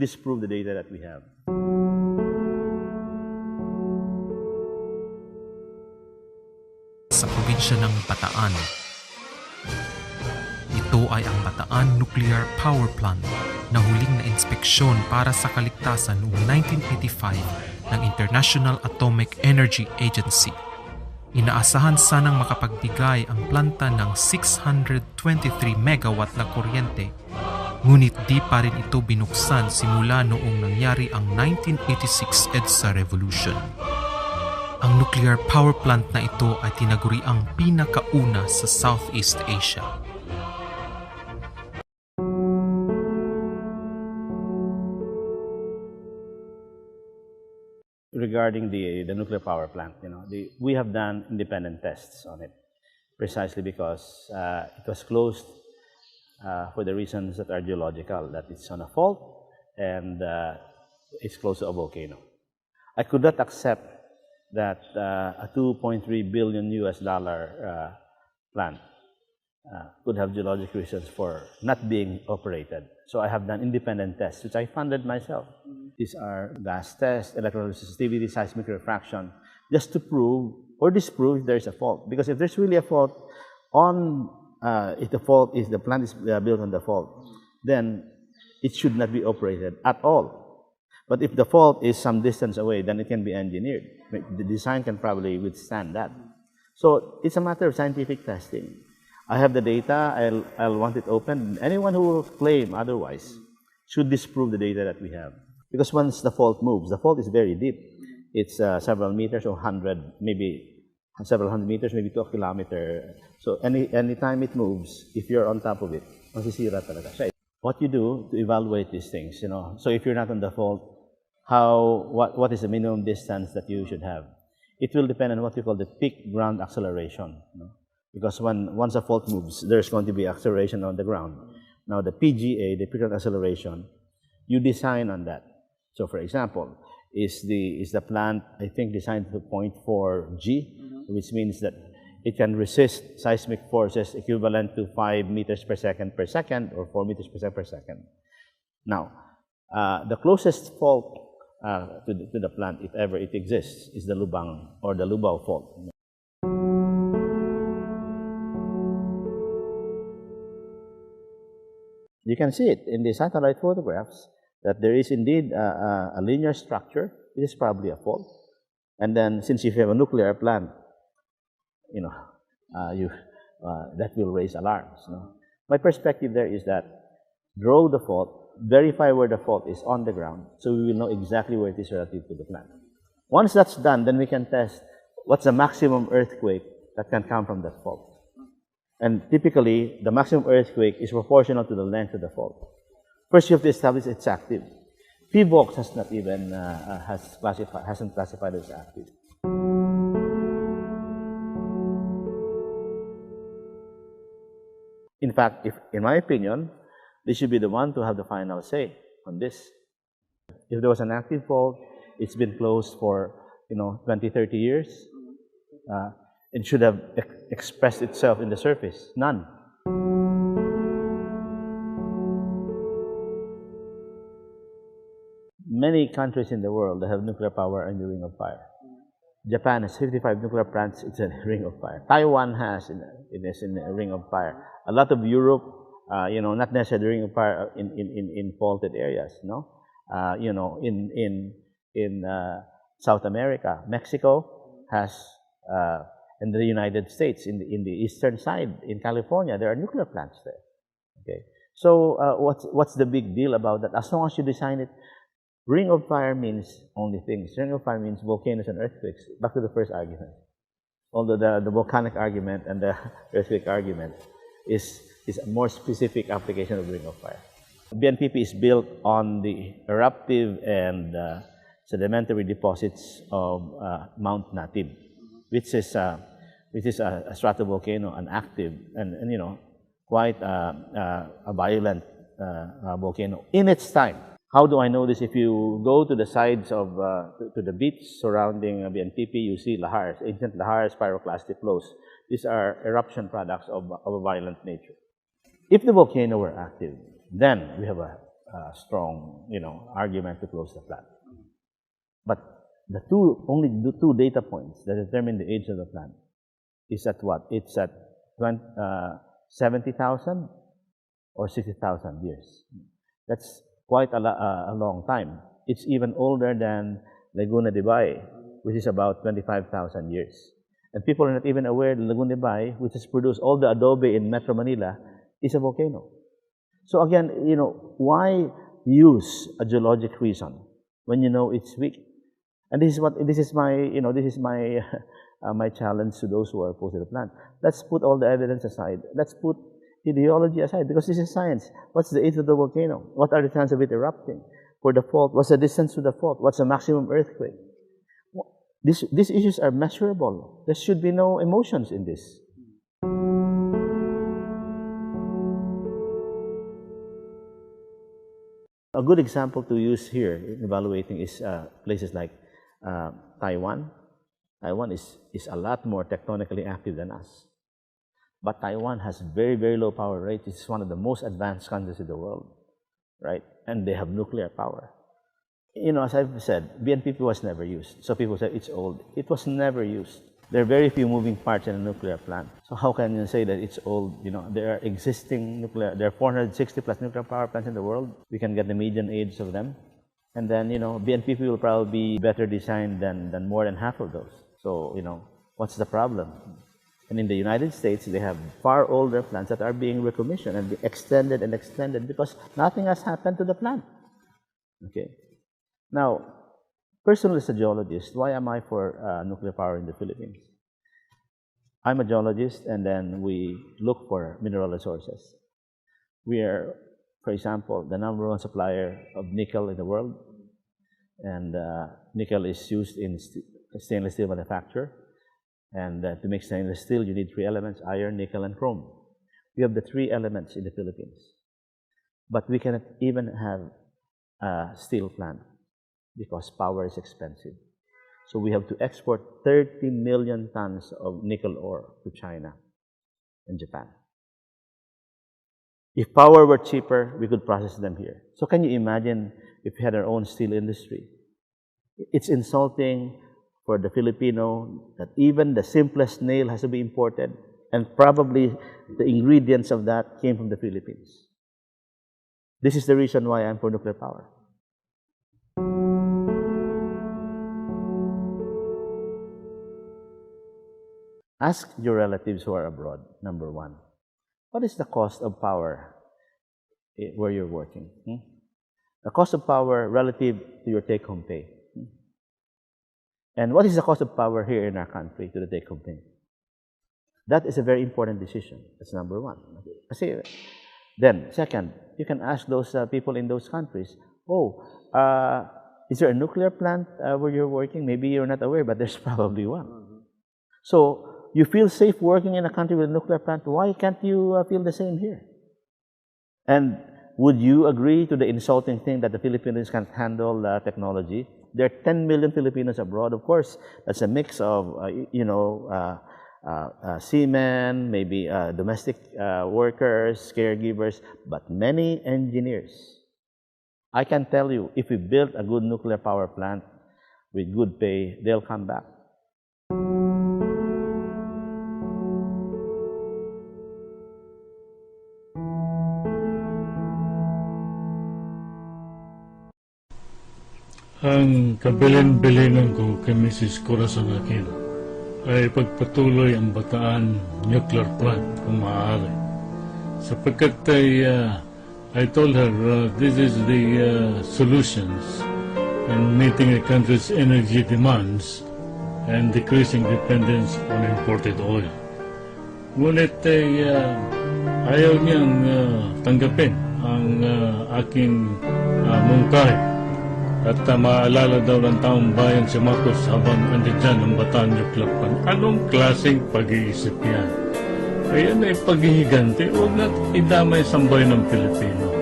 should disprove the data that we have. Sa probinsya ng Bataan. Ito ay ang Bataan Nuclear Power Plant na huling na inspeksyon para sa kaligtasan noong 1985 ng International Atomic Energy Agency. Inaasahan sanang makapagbigay ang planta ng 623 megawatt na kuryente, ngunit di pa rin ito binuksan simula noong nangyari ang 1986 EDSA Revolution. Ang nuclear power plant na ito ay tinaguriang pinakauna sa Southeast Asia. Regarding the nuclear power plant, we have done independent tests on it, precisely because it was closed for the reasons that are geological, that it's on a fault and it's close to a volcano. I could not accept that a $2.3 billion plant could have geologic reasons for not being operated. So I have done independent tests, which I funded myself. These are gas tests, electrical resistivity, seismic refraction, just to prove or disprove if there is a fault. Because if there's really a fault if the plant is built on the fault, then it should not be operated at all. But if the fault is some distance away, then it can be engineered. The design can probably withstand that. So it's a matter of scientific testing. I have the data, I'll want it open. Anyone who will claim otherwise should disprove the data that we have. Because once the fault moves, the fault is very deep. It's several meters or several hundred meters, maybe to a kilometer. So any time it moves, if you're on top of it, masisira talaga siya. What you do to evaluate these things, so if you're not on the fault, what is the minimum distance that you should have? It will depend on what we call the peak ground acceleration. Because once a fault moves, there's going to be acceleration on the ground. Now the PGA, the peak ground acceleration, you design on that. So for example, is the plant, I think, designed to 0.4 G, which means that it can resist seismic forces equivalent to 5 meters per second or 4 meters per second. Now, the closest fault to the plant, if ever it exists, is the Lubang or the Lubao fault. You can see it in the satellite photographs that there is indeed a linear structure. It is probably a fault. And then, since if you have a nuclear plant, that will raise alarms. My perspective there is that draw the fault, verify where the fault is on the ground, so we will know exactly where it is relative to the plant. Once that's done, then we can test what's the maximum earthquake that can come from that fault. And typically, the maximum earthquake is proportional to the length of the fault. First, you have to establish it's active. PVOX has not even hasn't classified as active. In fact, in my opinion, they should be the one to have the final say on this. If there was an active fault, it's been closed for 20, 30 years. It should have expressed itself in the surface. None. Many countries in the world that have nuclear power are in the ring of fire. Japan has 55 nuclear plants, it's in a ring of fire. Taiwan it is in a ring of fire. A lot of Europe, not necessarily ring of fire in faulted areas, in South America. Mexico has, and the United States, in the eastern side, in California, there are nuclear plants there. Okay, so what's the big deal about that? As long as you design it, ring of fire means only things. Ring of fire means volcanoes and earthquakes. Back to the first argument. Although the volcanic argument and the earthquake argument is a more specific application of ring of fire. BNPP is built on the eruptive and sedimentary deposits of Mount Natib, which is a stratovolcano, an active and quite a violent volcano in its time. How do I know this? If you go to the sides of to the beach surrounding BNPP, you see lahars, ancient lahars, pyroclastic flows. These are eruption products of a violent nature. If the volcano were active, then we have a strong, argument to close the plant. But only the two data points that determine the age of the plant is at what? It's at 70,000 or 60,000 years. That's quite a long time. It's even older than Laguna de Bay, which is about 25,000 years. And people are not even aware that Laguna de Bay, which has produced all the adobe in Metro Manila, is a volcano. So again, why use a geologic reason when you know it's weak? And this is my my challenge to those who are opposed to the plant. Let's put all the evidence aside. Let's put ideology aside, because this is science. What's the age of the volcano? What are the chances of it erupting? For the fault, what's the distance to the fault? What's the maximum earthquake? These issues are measurable. There should be no emotions in this. A good example to use here in evaluating is places like Taiwan. Taiwan is a lot more tectonically active than us. But Taiwan has very, very low power rate. It's one of the most advanced countries in the world, right? And they have nuclear power. As I've said, BNPP was never used. So people say it's old. It was never used. There are very few moving parts in a nuclear plant. So how can you say that it's old? There are existing there are 460 plus nuclear power plants in the world. We can get the median age of them. And then, BNPP will probably be better designed than more than half of those. So, what's the problem? And in the United States, they have far older plants that are being recommissioned and extended and extended because nothing has happened to the plant. Okay. Now, personally as a geologist, why am I for nuclear power in the Philippines? I'm a geologist, and then we look for mineral resources. We are, for example, the #1 supplier of nickel in the world, and nickel is used in stainless steel manufacture. And to make stainless steel, you need 3 elements: iron, nickel, and chrome. We have the 3 elements in the Philippines. But we cannot even have a steel plant because power is expensive. So we have to export 30 million tons of nickel ore to China and Japan. If power were cheaper, we could process them here. So can you imagine if we had our own steel industry? It's insulting for the Filipino that even the simplest nail has to be imported, and probably the ingredients of that came from the Philippines. This is the reason why I'm for nuclear power. Ask your relatives who are abroad, #1. What is the cost of power where you're working? The cost of power relative to your take-home pay. And what is the cost of power here in our country to the take-home pay? That is a very important decision. That's #1. Okay. Then, second, you can ask those people in those countries, is there a nuclear plant where you're working? Maybe you're not aware, but there's probably one. So, you feel safe working in a country with a nuclear plant. Why can't you feel the same here? And would you agree to the insulting thing that the Filipinos can't handle technology? There are 10 million Filipinos abroad. Of course, that's a mix of, seamen, maybe domestic workers, caregivers, but many engineers. I can tell you, if we build a good nuclear power plant with good pay, they'll come back. Ang kabilin-bilinan ko kay Mrs. Corazon Aquino ay pagpatuloy ang Bataan nuclear plant kung maaari. Sapagkat I told her this is the solutions in meeting the country's energy demands and decreasing dependence on imported oil. Ngunit ayaw niyang tanggapin ang aking mungkahi. At maalala daw ng taong bayan si Marcos habang andyan dyan ang Bataan nuclear plant. Anong klaseng pag-iisip yan? Ayan ay paghihiganti. Huwag natin idamay sambay ng Pilipino.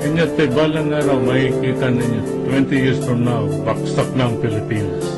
Kanya balang araw makikita ninyo 20 years from now, backstock na ang Pilipinas.